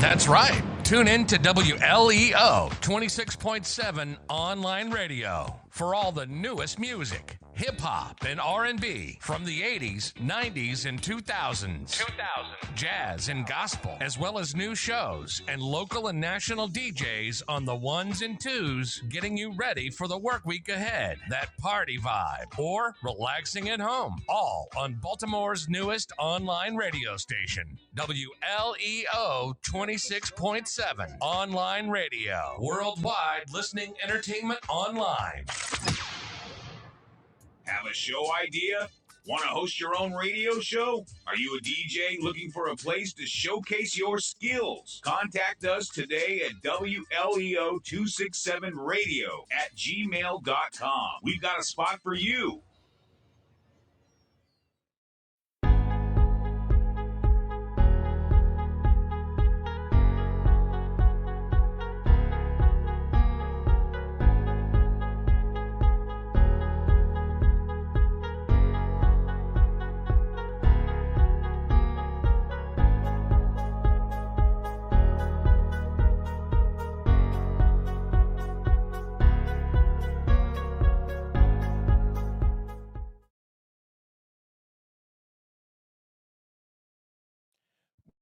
That's right. Tune in to WLEO 26.7 online radio for all the newest music, hip hop and R&B from the 80s, 90s and 2000s. Jazz and gospel, as well as new shows and local and national DJs on the ones and twos, getting you ready for the work week ahead. That party vibe or relaxing at home, all on Baltimore's newest online radio station, WLEO 26.7 online radio. Worldwide listening entertainment online. Have a show idea? Want to host your own radio show? Are you a DJ looking for a place to showcase your skills? Contact us today at WLEO267radio@gmail.com. We've got a spot for you.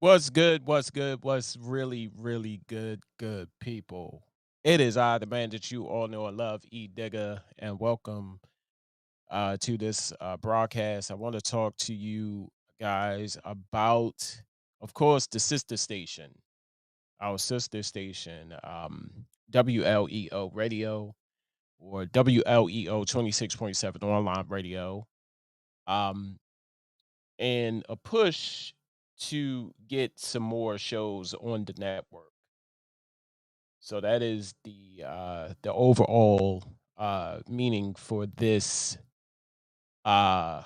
What's good? What's good? What's really, really good people? It is I, the man that you all know and love, E Digger, and welcome to this broadcast. I want to talk to you guys about, of course, the sister station, our sister station, WLEO Radio or WLEO 26.7 online radio, um, and a push to get some more shows on the network. So that is the overall meaning for this uh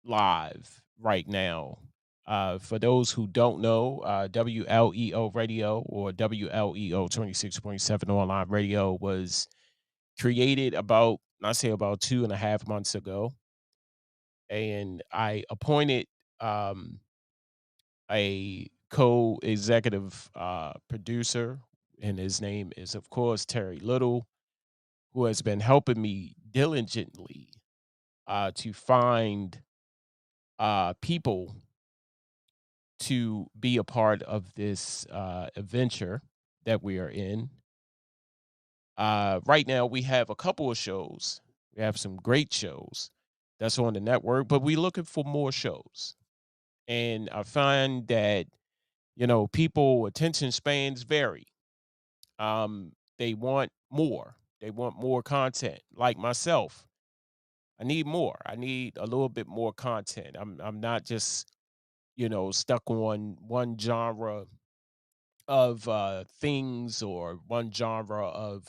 live right now. For those who don't know, WLEO Radio or WLEO 26.7 online radio was created I say about 2.5 months ago. And I appointed um, a co-executive producer, and his name is, of course, Terry Little, who has been helping me diligently to find people to be a part of this adventure that we are in. Right now, we have a couple of shows. We have some great shows that's on the network, but we're looking for more shows. And I find that, people attention spans vary. They want more. They want more content. Like myself, I need more. I need a little bit more content. I'm not just, stuck on one genre of things or one genre of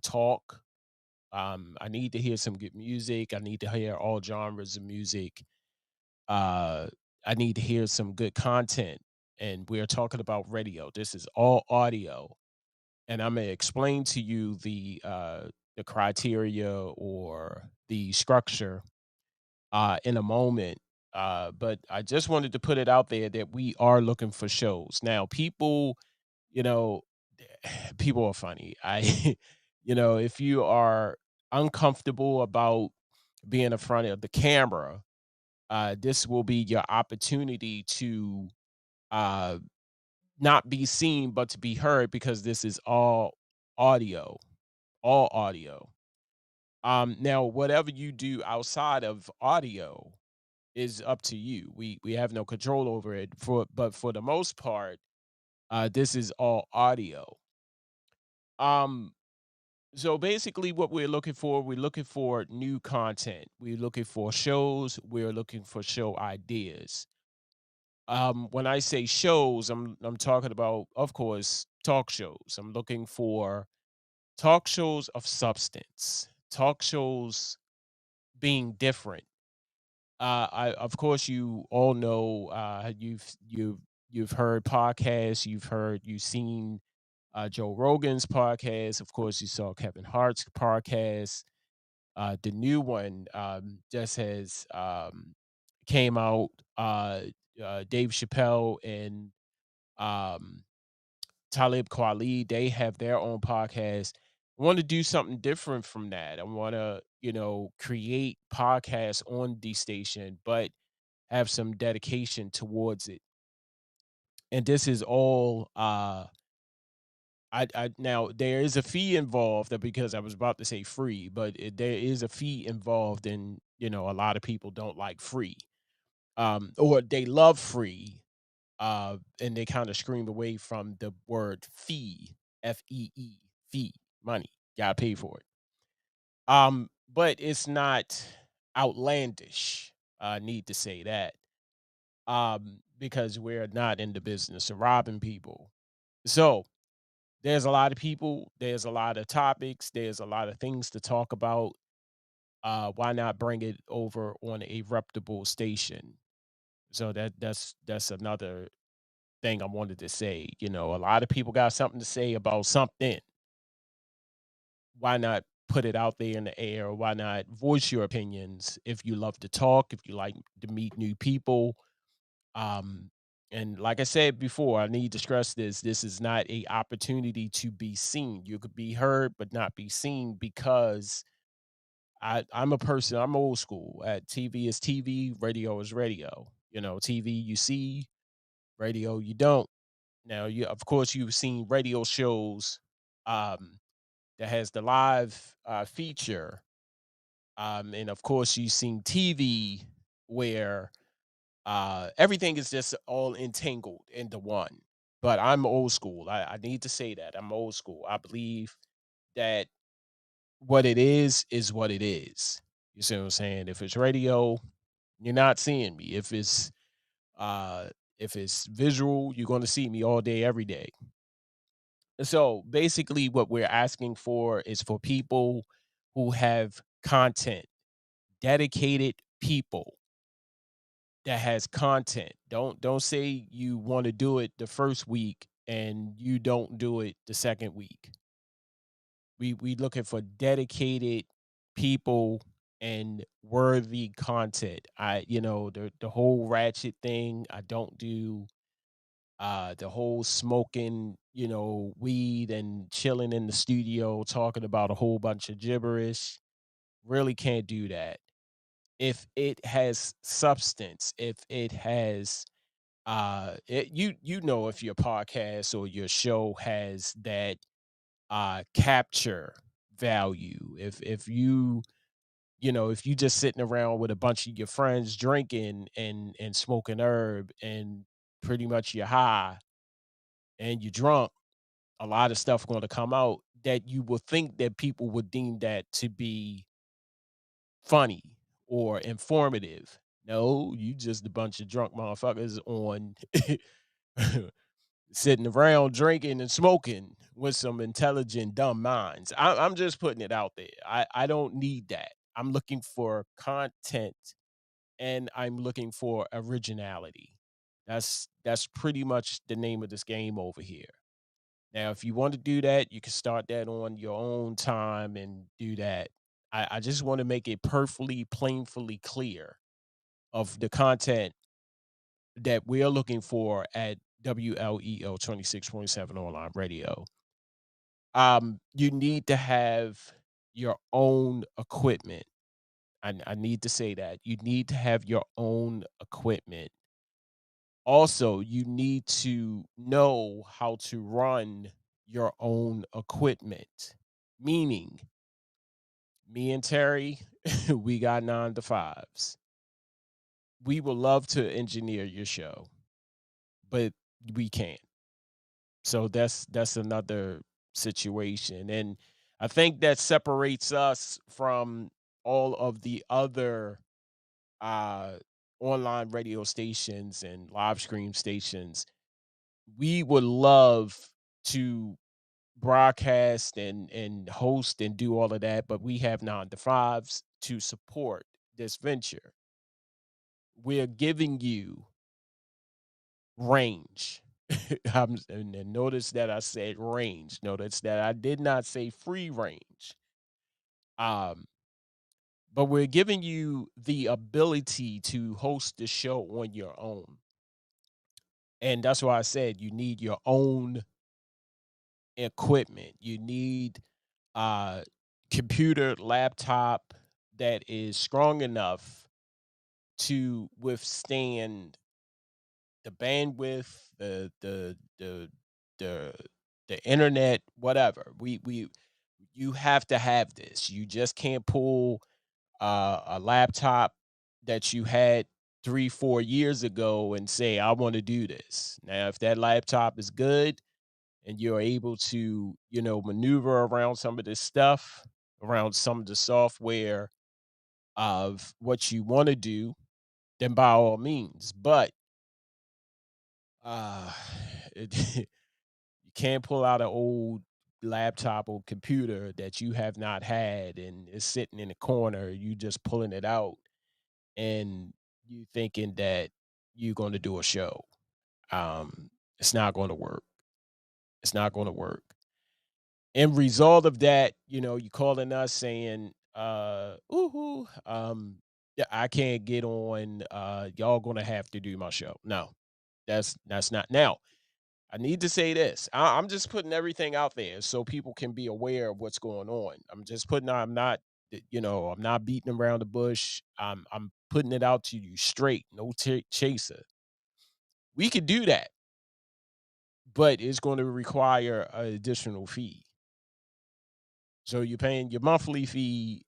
talk. I need to hear some good music. I need to hear all genres of music. Uh, I need to hear some good content. And we're talking about radio. This is all audio, and I'm gonna explain to you the criteria or the structure in a moment. But I just wanted to put it out there that we are looking for shows. Now, people, you know, people are funny. If you are uncomfortable about being in front of the camera, this will be your opportunity to uh, not be seen, but to be heard because this is audio, all audio. Now, whatever you do outside of audio is up to you. We have no control over it. But for the most part, this is all audio. Um, so basically, what we're looking for new content. We're looking for shows. We're looking for show ideas. When I say shows, I'm talking about, of course, talk shows. I'm looking for talk shows of substance, talk shows being different. Of course, you all know, you've heard podcasts, you've seen Joe Rogan's podcast. Of course, you saw Kevin Hart's podcast. The new one just has came out. Dave Chappelle and um, Talib Kweli, they have their own podcast. I want to do something different from that. I want to, create podcasts on the station, but have some dedication towards it. And this is all I now there is a fee involved because I was about to say free, but there is a fee involved, and a lot of people don't like free, or they love free, and they kind of scream away from the word fee, FEE, fee, money. Gotta pay for it. But it's not outlandish. I need to say that, because we're not in the business of robbing people. So there's a lot of people, there's a lot of topics, there's a lot of things to talk about. Why not bring it over on a reputable station? So that's another thing I wanted to say. A lot of people got something to say about something. Why not put it out there in the air? Why not voice your opinions if you love to talk, if you like to meet new people? Um, and like I said before, I need to stress this. This is not a opportunity to be seen. You could be heard, but not be seen because I'm a person, I'm old school. TV is TV, radio is radio. TV you see, radio you don't. Now, of course you've seen radio shows um, that has the live feature, and of course you've seen TV where everything is just all entangled into one. But I'm old school. I need to say that I'm old school. I believe that what it is what it is. You see what I'm saying? If it's radio, you're not seeing me. Uh if it's visual, you're going to see me all day every day. So basically what we're asking for is for people who have content, dedicated people that has content. Don't say you want to do it the first week and you don't do it the second week. We looking for dedicated people and worthy content. The whole ratchet thing, I don't do the whole smoking, weed and chilling in the studio talking about a whole bunch of gibberish. Really can't do that. If it has substance, if it has if your podcast or your show has that capture value, if you just sitting around with a bunch of your friends drinking and smoking herb and pretty much you're high and you're drunk, a lot of stuff going to come out that you will think that people would deem that to be funny or informative. No, you just a bunch of drunk motherfuckers on sitting around drinking and smoking with some intelligent dumb minds. I'm just putting it out there. I don't need that. I'm looking for content and I'm looking for originality. That's pretty much the name of this game over here. Now, if you want to do that, you can start that on your own time and do that. I just want to make it perfectly, plainly clear of the content that we are looking for at WLEO 26.7 online radio. You need to have your own equipment. I need to say that. You need to have your own equipment. Also, you need to know how to run your own equipment. Meaning, me and Terry, we got 9 to 5s. We would love to engineer your show, but we can't. So that's another situation. And I think that separates us from all of the other uh online radio stations and live stream stations. We would love to broadcast and host and do all of that, but we have 9 to 5s to support this venture. We're giving you range. And notice that I said range. Notice that I did not say free range. Um, but we're giving you the ability to host the show on your own. And that's why I said you need your own equipment. You need a computer, laptop that is strong enough to withstand the bandwidth, the the internet, whatever. We you have to have this. You just can't pull a laptop that you had 3, 4 years ago and say, I want to do this. Now, if that laptop is good and you're able to, maneuver around some of this stuff, around some of the software of what you want to do, then by all means. But uh it, you can't pull out an old laptop or computer that you have not had and is sitting in the corner, you just pulling it out and you thinking that you're going to do a show. It's not going to work. It's not going to work. End result of that, you calling us saying, ooh, yeah, I can't get on. Y'all gonna have to do my show. No, that's not. Now, I need to say this. I'm just putting everything out there so people can be aware of what's going on. I'm just putting. I'm not. I'm not beating around the bush. I'm putting it out to you straight. No chaser. We could do that, but it's going to require an additional fee. So you're paying your monthly fee,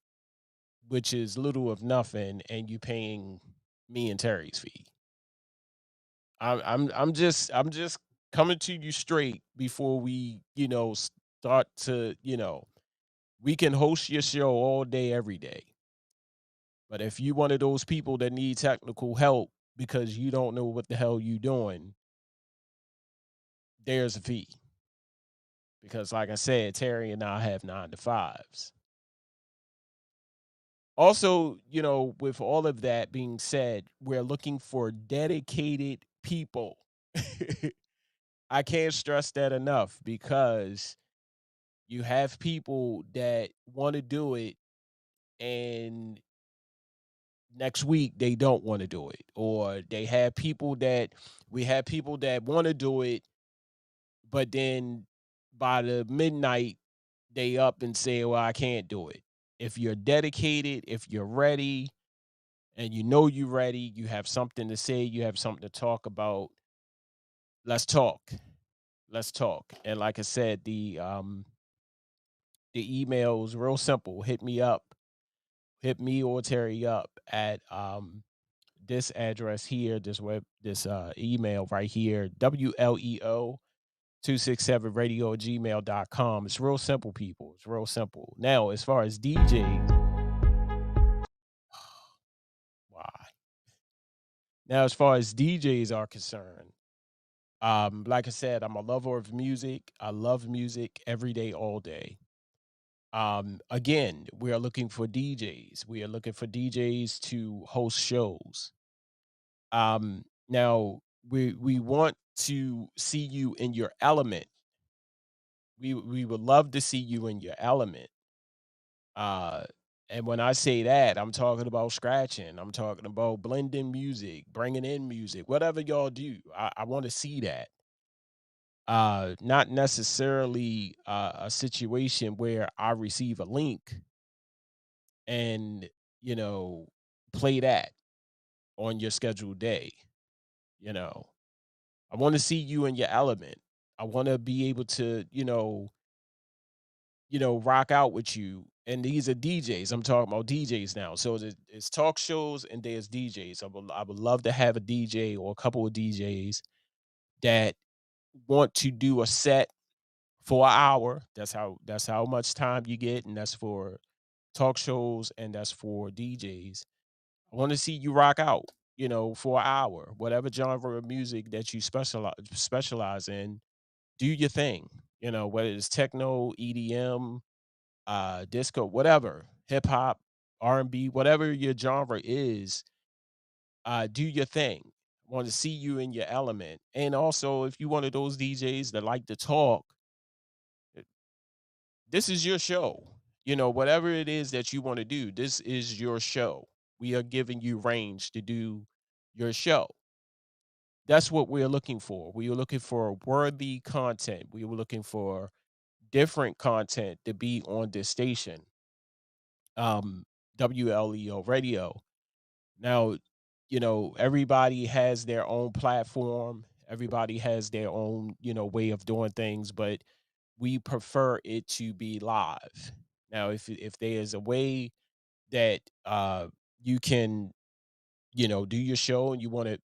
which is little of nothing, and you paying me and Terry's fee. I'm just coming to you straight before we, start to, we can host your show all day, every day. But if you one of those people that need technical help because you don't know what the hell you doing, there's a fee. Because like I said, Terry and I have 9 to 5s. Also, with all of that being said, we're looking for dedicated people. I can't stress that enough because you have people that want to do it and next week they don't want to do it. Or we have people that want to do it, but then by the midnight, they up and say, well, I can't do it. If you're dedicated, if you're ready, and you're ready, you have something to say, you have something to talk about, let's talk. Let's talk. And like I said, the email is real simple. Hit me up. Hit me or Terry up at this address here, this email right here, WLEO 267 radio at gmail.com. It's real simple, people. It's real simple. Now, as far as DJs, why? Now, as far as DJs are concerned, like I said, I'm a lover of music. I love music every day, all day. Again, we are looking for DJs. We are looking for DJs to host shows. Now we want to see you in your element. We would love to see you in your element. Uh, and when I say that, I'm talking about scratching. I'm talking about blending music, bringing in music, whatever y'all do. I want to see that. Not necessarily a situation where I receive a link and you know play that on your scheduled day. You know, I want to see you in your element. I want to be able to rock out with you. And these are DJs. I'm talking about DJs now. So it's talk shows and there's DJs. I would love to have a DJ or a couple of DJs that want to do a set for an hour. That's how much time you get, and that's for talk shows and that's for DJs. I want to see you rock out, for an hour, whatever genre of music that you specialize in. Do your thing, whether it's techno, EDM, disco, whatever, hip hop, R&B, whatever your genre is. Do your thing. Want to see you in your element, and also if you one of those DJs that like to talk, this is your show. Whatever it is that you want to do, this is your show. We are giving you range to do your show. that's what we're looking for. We were looking for worthy content. We were looking for different content to be on this station, um, WLEO radio. Now, everybody has their own platform. Everybody has their own, way of doing things, but we prefer it to be live. Now, if there is a way that you can, do your show and you want to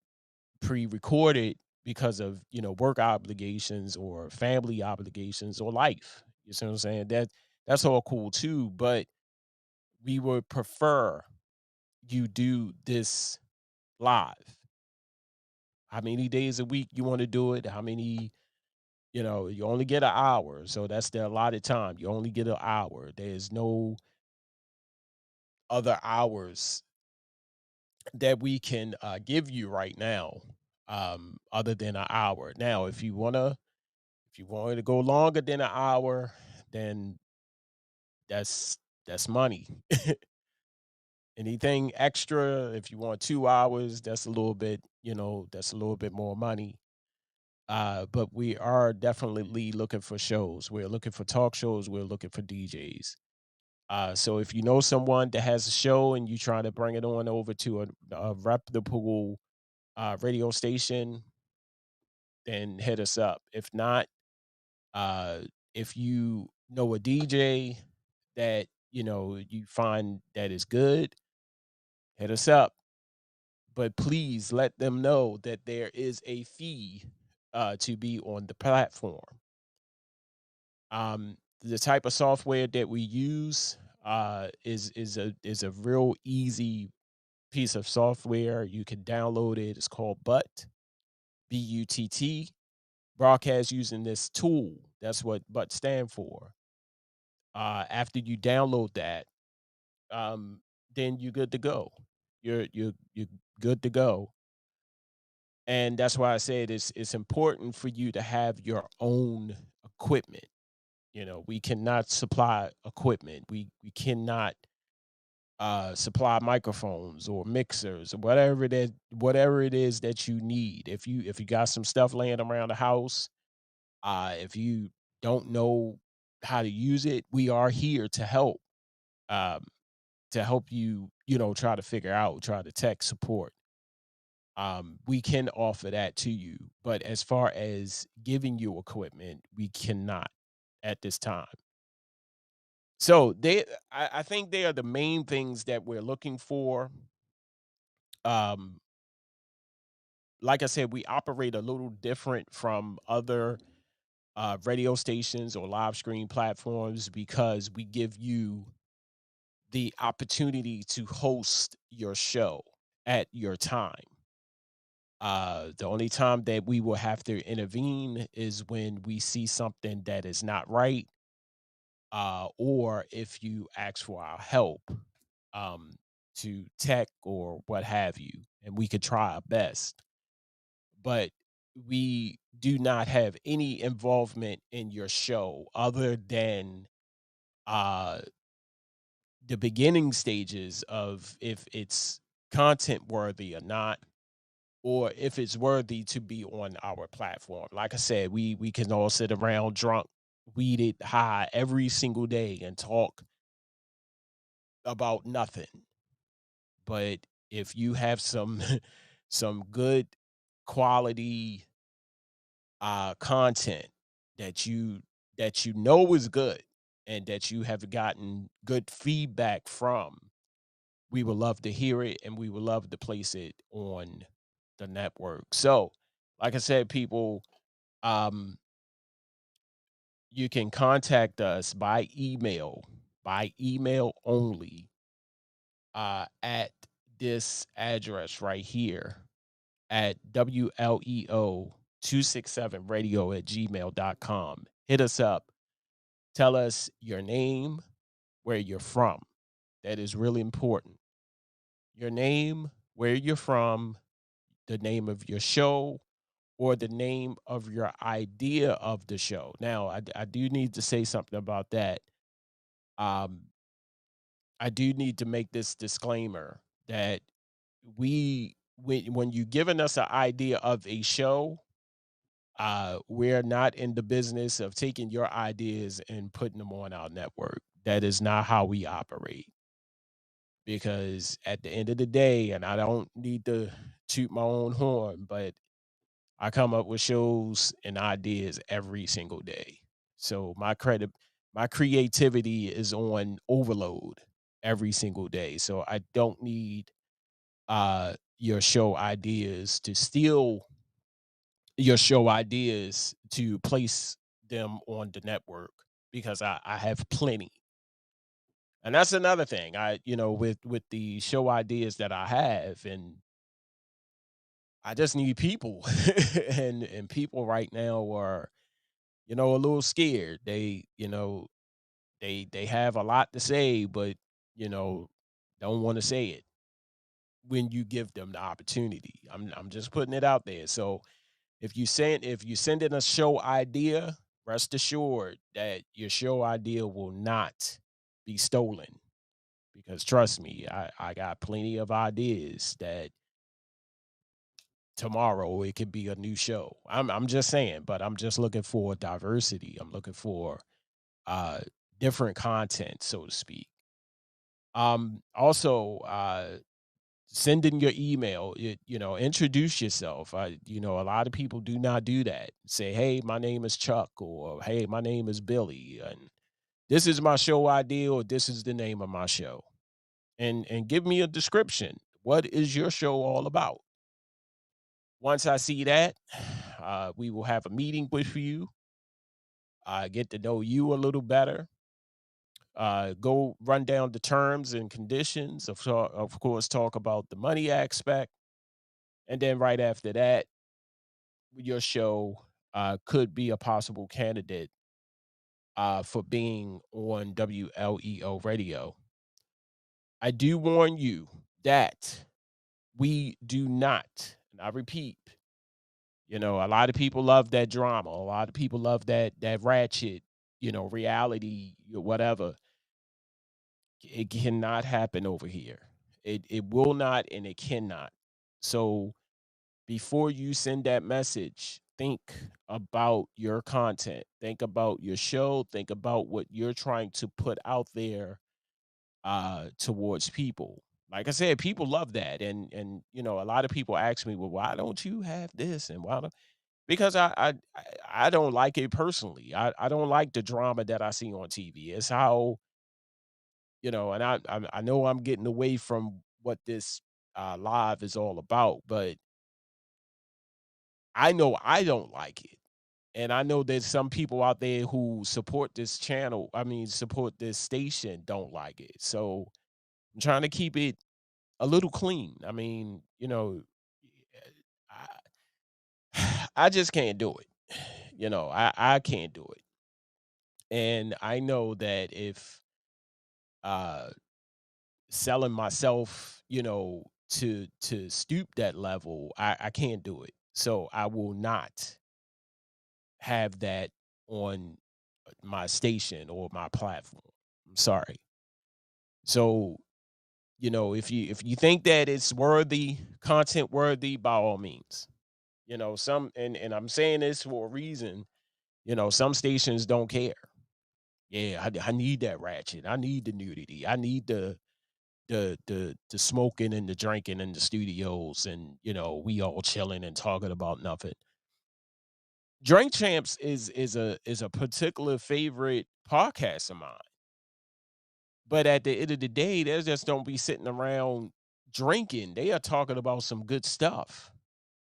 pre-record it because of, work obligations or family obligations or life. You see what I'm saying? That's all cool too, but we would prefer you do this live. How many days a week you want to do it? How many, you only get an hour. So that's the allotted time. You only get an hour. There's no other hours that we can give you right now, other than an hour. Now, if you want to go longer than an hour, then that's that's money. Anything extra, if you want 2 hours, that's a little bit more money. But we are definitely looking for shows. We're looking for talk shows. We're looking for DJs. So if you know someone that has a show and you trying to bring it on over to a reputable radio station, then hit us up. If not, uh, if you know a DJ that you find that is good, hit us up. But please let them know that there is a fee to be on the platform. The type of software that we use is a real easy piece of software. You can download it. It's called Butt, broadcast using this tool. That's what Butt stand for. After you download that, um, then you're good to go. You're good to go. And that's why I said it's important for you to have your own equipment. We cannot supply equipment. We cannot supply microphones or mixers or whatever it is that you need. If you got some stuff laying around the house, if you don't know how to use it, we are here to help. Um, to help you, try to figure out, try to tech support. We can offer that to you, but as far as giving you equipment, we cannot at this time. So I think they are the main things that we're looking for. Um, like I said, we operate a little different from other radio stations or live stream platforms because we give you the opportunity to host your show at your time. The only time that we will have to intervene is when we see something that is not right, or if you ask for our help, um, to tech or what have you, and we could try our best. But we do not have any involvement in your show other than uh, the beginning stages of if it's content worthy or not, or if it's worthy to be on our platform. Like I said, we can all sit around drunk, weeded high every single day and talk about nothing. But if you have some some good quality content that you know is good and that you have gotten good feedback from, we would love to hear it and we would love to place it on the network. So, like I said, people, um, you can contact us by email only, at this address right here at WLEO267 radio at gmail.com. Hit us up. Tell us your name, where you're from. That is really important. Your name, where you're from, the name of your show, or the name of your idea of the show. Now, I do need to say something about that. Um, I do need to make this disclaimer that we when you giving us an idea of a show, we're not in the business of taking your ideas and putting them on our network. That is not how we operate. Because at the end of the day, and I don't need to toot my own horn, but I come up with shows and ideas every single day. So my creativity is on overload every single day. So I don't need your show ideas to steal your show ideas to place them on the network because I have plenty. And that's another thing. With the show ideas that I have, and I just need people. And people right now are, a little scared. They have a lot to say, but, you know, don't want to say it when you give them the opportunity. I'm just putting it out there. So if you send in a show idea, rest assured that your show idea will not be stolen. Because trust me, I got plenty of ideas that tomorrow it could be a new show. I'm just saying, but I'm just looking for diversity. I'm looking for uh different content, so to speak. Also, send in your email. Introduce yourself. A lot of people do not do that. Say, hey, my name is Chuck, or hey, my name is Billy, and this is my show idea, or this is the name of my show. And give me a description. What is your show all about? Once I see that, we will have a meeting with you. Get to know you a little better. Go run down the terms and conditions. Of course, talk about the money aspect, and then right after that, your show could be a possible candidate for being on WLEO radio. I do warn you that we do not, and I repeat, a lot of people love that drama. A lot of people love that ratchet, reality, whatever. It cannot happen over here. It will not, and it cannot. So before you send that message, think about your content. Think about your show. Think about what you're trying to put out there towards people. Like I said, people love that. And a lot of people ask me, well, why don't you have this? And why don't because I don't like it personally. I don't like the drama that I see on TV. It's how, and I know I'm getting away from what this live is all about, but I know I don't like it. And I know there's some people out there who support this channel, I mean, support this station, don't like it. So I'm trying to keep it a little clean. I mean, I just can't do it. I can't do it. And I know that if uh selling myself, to stoop that level, I can't do it. So I will not have that on my station or my platform. I'm sorry. So, if you think that it's worthy, content worthy, by all means. And I'm saying this for a reason. Some stations don't care. Yeah, I need that ratchet. I need the nudity. I need the smoking and the drinking in the studios, and we all chilling and talking about nothing. Drink Champs is a particular favorite podcast of mine. But at the end of the day, they just don't be sitting around drinking. They are talking about some good stuff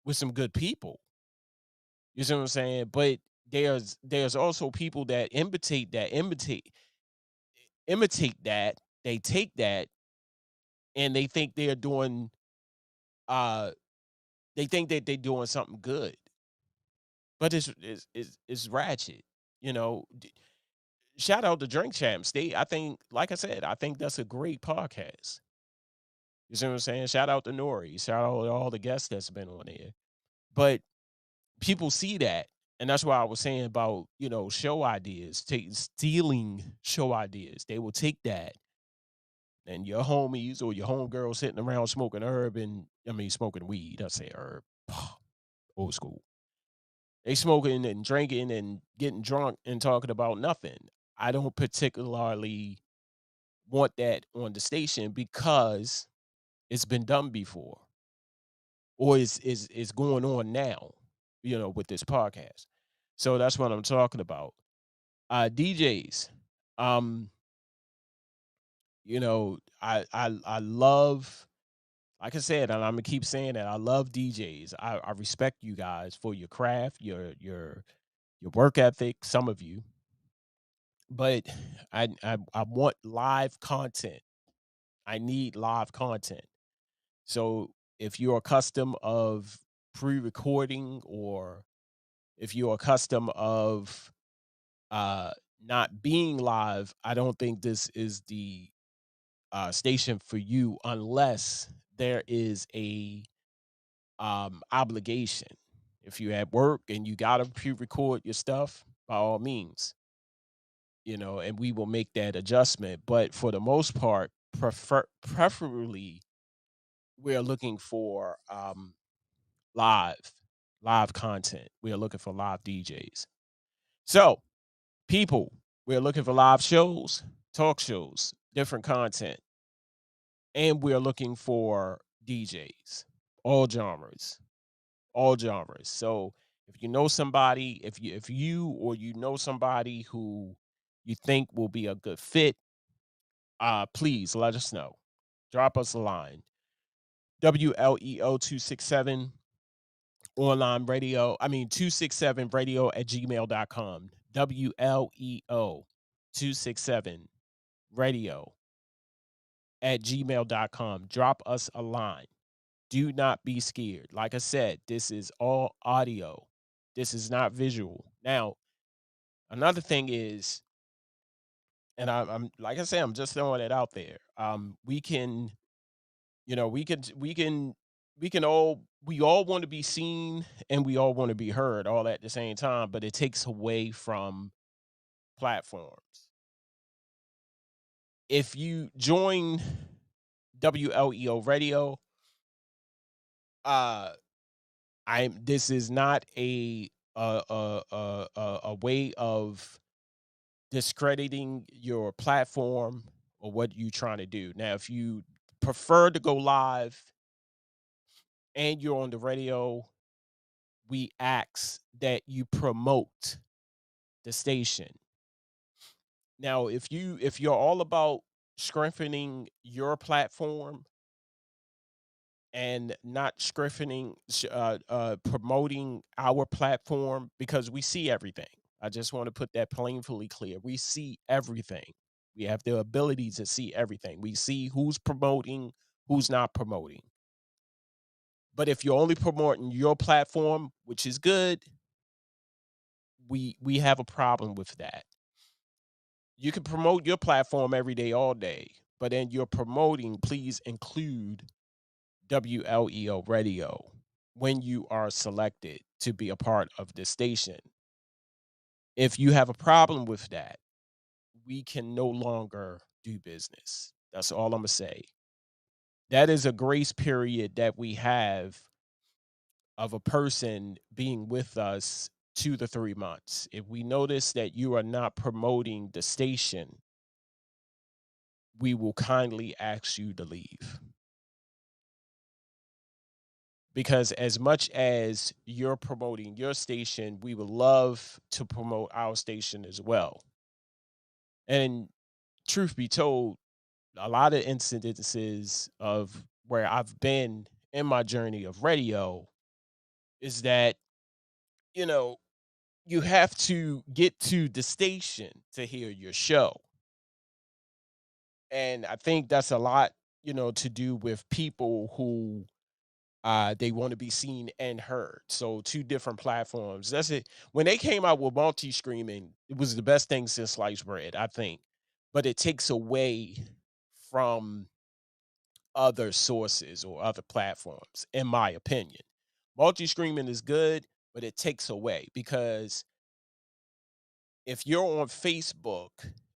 with some good people. You see what I'm saying? But there's also people that imitate that. They take that and they think they're doing uh they think that they're doing something good. But it's ratchet. You know, shout out to Drink Champs. I think, like I said, I think that's a great podcast. You see what I'm saying? Shout out to Nori. Shout out to all the guests that's been on there. But people see that. And that's why I was saying about, show ideas, stealing show ideas. They will take that and your homies or your homegirl sitting around smoking herb and smoking weed. I say herb, old school. They smoking and drinking and getting drunk and talking about nothing. I don't particularly want that on the station because it's been done before or is going on now, with this podcast. So that's what I'm talking about. DJs. Um, I love, like I said, and I'm gonna keep saying that I love DJs. I respect you guys for your craft, your work ethic, some of you, but I want live content. I need live content. So if you're accustomed of pre-recording or if you're accustomed of uh not being live, I don't think this is the station for you unless there is a obligation. If you're at work and you gotta pre-record your stuff, by all means, and we will make that adjustment. But for the most part, preferably we're looking for live, live content. We are looking for live DJs. So, people, we're looking for live shows, talk shows, different content, and we're looking for DJs, all genres, all genres. So, if you know somebody, if you or you know somebody who you think will be a good fit, please let us know. Drop us a line. WLEO 267 online radio. 267 radio at gmail.com. WLEO 267 radio at gmail.com. Drop us a line. Do not be scared. Like I said, this is all audio. This is not visual. Now, another thing is, and I'm like I said, I'm just throwing it out there. We can, we all want to be seen and we all want to be heard all at the same time, but it takes away from platforms. If you join WLEO radio, uh I'm this is not a way of discrediting your platform or what you trying to do. Now, if you prefer to go live and you're on the radio, we ask that you promote the station. Now, if you're all about strengthening your platform and not promoting our platform because we see everything. I just want to put that plainly clear. We see everything. We have the ability to see everything. We see who's promoting, who's not promoting. But if you're only promoting your platform, which is good, we have a problem with that. You can promote your platform every day, all day, but then you're promoting, please include WLEO radio when you are selected to be a part of the station. If you have a problem with that, we can no longer do business. That's all I'm going to say. That is a grace period that we have of a person being with us 2 to 3 months. If we notice that you are not promoting the station, we will kindly ask you to leave. Because as much as you're promoting your station, we would love to promote our station as well. And truth be told, a lot of incidences of where I've been in my journey of radio is that, you know, you have to get to the station to hear your show. And I think that's a lot, to do with people who they want to be seen and heard. So two different platforms. That's it. When they came out with multi-streaming, it was the best thing since sliced bread, I think. But it takes away from other sources or other platforms, in my opinion. Multi-streaming is good, but it takes away because if you're on Facebook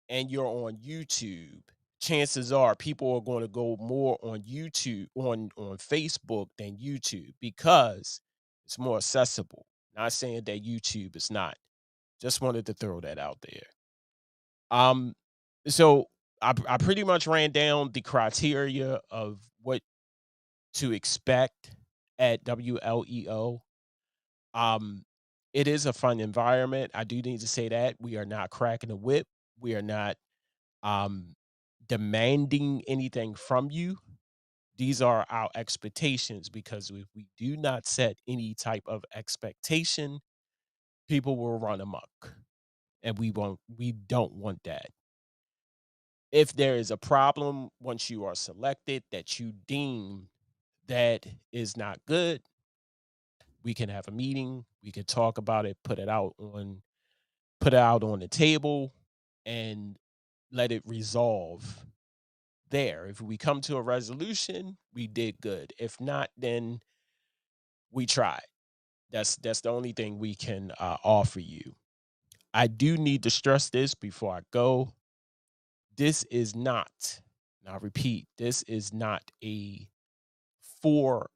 and you're on YouTube, chances are people are going to go more on YouTube, on Facebook than YouTube because it's more accessible. Not saying that YouTube is not. Just wanted to throw that out there. Um, so I pretty much ran down the criteria of what to expect at WLEO. Um, it is a fun environment. I do need to say that we are not cracking the whip. We are not um, demanding anything from you. These are our expectations because if we do not set any type of expectation, people will run amok, and we don't want that. If there is a problem once you are selected that you deem that is not good, we can have a meeting, we can talk about it, put it out on the table and let it resolve there. If we come to a resolution, we did good. If not, then we tried. That's the only thing we can offer you. I do need to stress this before I go. This is not, and I repeat, this is not a for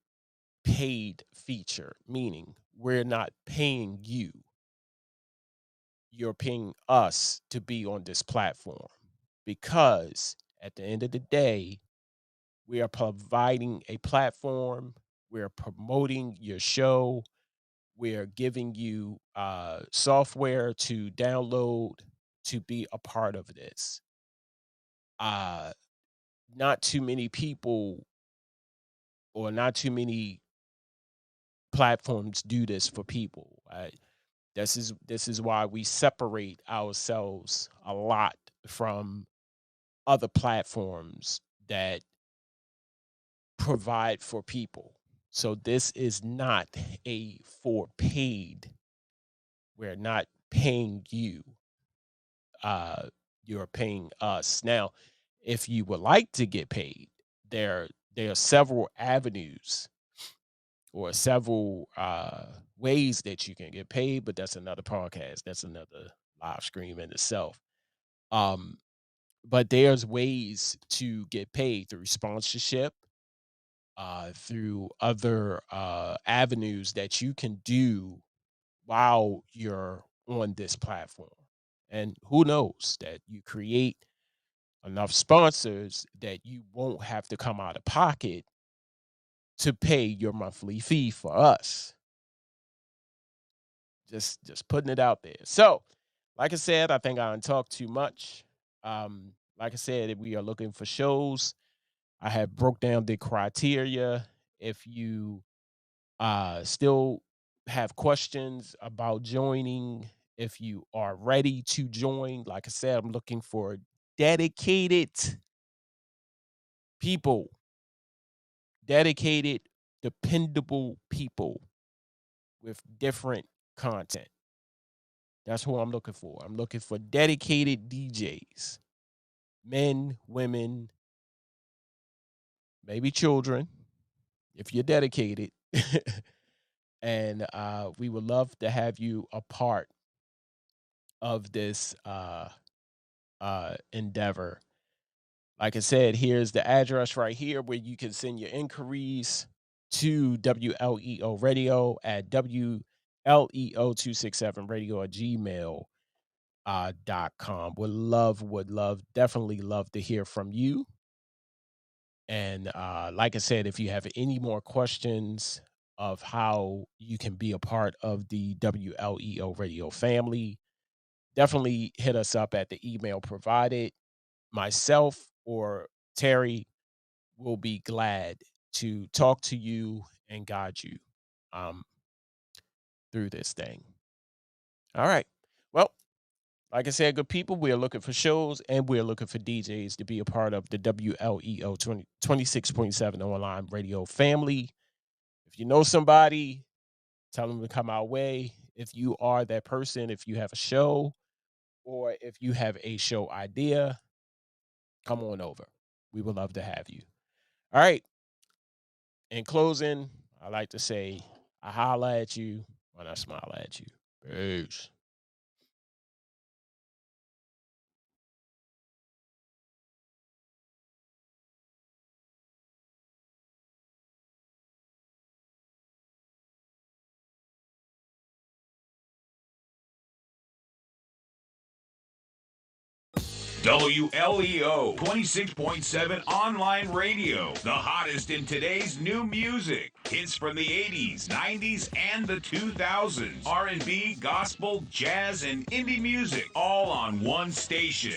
paid feature, meaning we're not paying you. You're paying us to be on this platform because at the end of the day, we are providing a platform, we're promoting your show, we're giving you software to download to be a part of this. Uh, Not too many people or not too many platforms do this for people. This is why we separate ourselves a lot from other platforms that provide for people. So this is not a for paid. We're not paying you. Uh, you're paying us. Now, if you would like to get paid, there are several avenues or several ways that you can get paid, but that's another podcast. That's another live stream in itself. Um, but there's ways to get paid through sponsorship, through other avenues that you can do while you're on this platform. And who knows that you create enough sponsors that you won't have to come out of pocket to pay your monthly fee for us. Just putting it out there. So, like I said, I think I done talked too much. Like I said, if we are looking for shows, I have broke down the criteria. If you still have questions about joining, if you are ready to join, like I said, I'm looking for dedicated people, dedicated, dependable people with different content. That's who I'm looking for. I'm looking for dedicated DJs, men, women, maybe children, if you're dedicated. And we would love to have you a part of this endeavor. Like I said, here's the address right here where you can send your inquiries to WLEO Radio at WLEO267 radio at gmail .com. Would love, definitely love to hear from you. And like I said, if you have any more questions of how you can be a part of the WLEO Radio family, definitely hit us up at the email provided. Myself or Terry will be glad to talk to you and guide you um, through this thing. All right. Well, like I said, good people, we are looking for shows and we're looking for DJs to be a part of the WLEO 26.7 online radio family. If you know somebody, tell them to come our way. If you are that person, if you have a show or if you have a show idea, come on over. We would love to have you. All right. In closing, I like to say, I holla at you when I smile at you. Peace. WLEO 26.7 online radio. The hottest in today's new music. Hits from the 80s, 90s, and the 2000s. R&B, gospel, jazz, and indie music. All on one station.